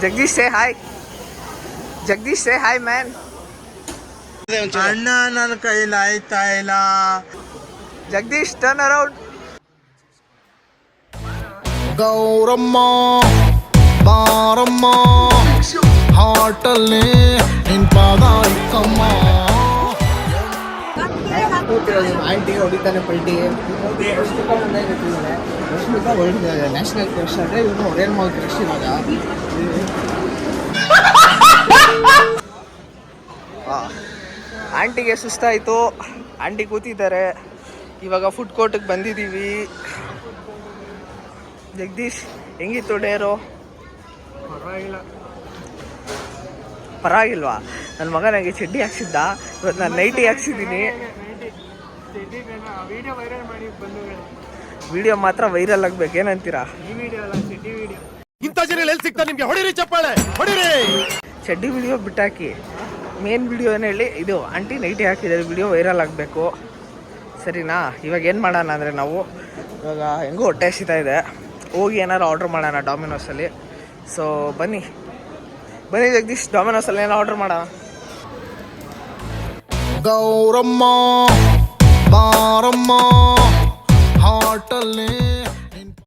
Jagadish say hi. Jagadish say hi man. ಅಣ್ಣ ನನ್ನ ಕೈಲಿ ಆಯ್ತಾ ಇಲ್ಲ. Jagadish turn around. ಗೌರಮ್ಮ ಬಾರಮ್ಮ ಹಾಟಲ್ಲಿ ನಿನ್ ಪಾದ ಇಕ್ಕಮ್ಮ. ಆಂಟಿ ಹೊಡಿತಾನೆ ಪಲ್ಟಿ. ರಶ್ಮಿಕಾ ಹೊರಡಿದ್ದಾರೆ. ನ್ಯಾಷನಲ್ ಕ್ರಶ್ ಅಂದರೆ ಇವನು ಹೊರೇನ್ ಮಾಲ್ ಕ್ರಶ್ ಇವಾಗ. ಆಂಟಿಗೆ ಸುಸ್ತಾಯಿತು, ಆಂಟಿ ಕೂತಿದ್ದಾರೆ. ಇವಾಗ ಫುಡ್ ಕೋರ್ಟಿಗೆ ಬಂದಿದ್ದೀವಿ. ಜಗದೀಶ್ ಹೆಂಗಿತ್ತು ಡೇರು? ಪರವಾಗಿಲ್ವಾ? ನನ್ನ ಮಗ ನನಗೆ ಚಡ್ಡಿ ಹಾಕ್ಸಿದ್ದ, ಇವತ್ತು ನಾನು ನೈಟಿ ಹಾಕ್ಸಿದ್ದೀನಿ. ವಿಡಿಯೋ ಮಾತ್ರ ವೈರಲ್ ಆಗ್ಬೇಕು, ಏನಂತೀರಾ? ಚಡ್ಡಿ ವಿಡಿಯೋ ಬಿಟ್ಟಾಕಿ, ಮೇನ್ ವಿಡಿಯೋ ಏನು ಹೇಳಿ, ಇದು ಆಂಟಿ ನೈಟಿ ಹಾಕಿದ್ದಾರೆ, ವಿಡಿಯೋ ವೈರಲ್ ಆಗಬೇಕು, ಸರಿನಾ? ಇವಾಗ ಏನು ಮಾಡೋಣ ಅಂದರೆ, ನಾವು ಇವಾಗ ಹೆಂಗೂ ಹೊಟ್ಟೆ ಹಸಿತಾ ಇದೆ, ಹೋಗಿ ಏನಾರು ಆರ್ಡ್ರ್ ಮಾಡೋಣ ಡಾಮಿನೋಸಲ್ಲಿ. ಸೊ ಬನ್ನಿ ಜಗದೀಶ್, ಡಾಮಿನೋಸಲ್ಲಿ ಏನೋ ಆರ್ಡ್ರ್ ಮಾಡೋಣ. ಗೌರಮ್ಮ ಬಾರಮ್ಮ ಹಾಟಲ್ಲಿ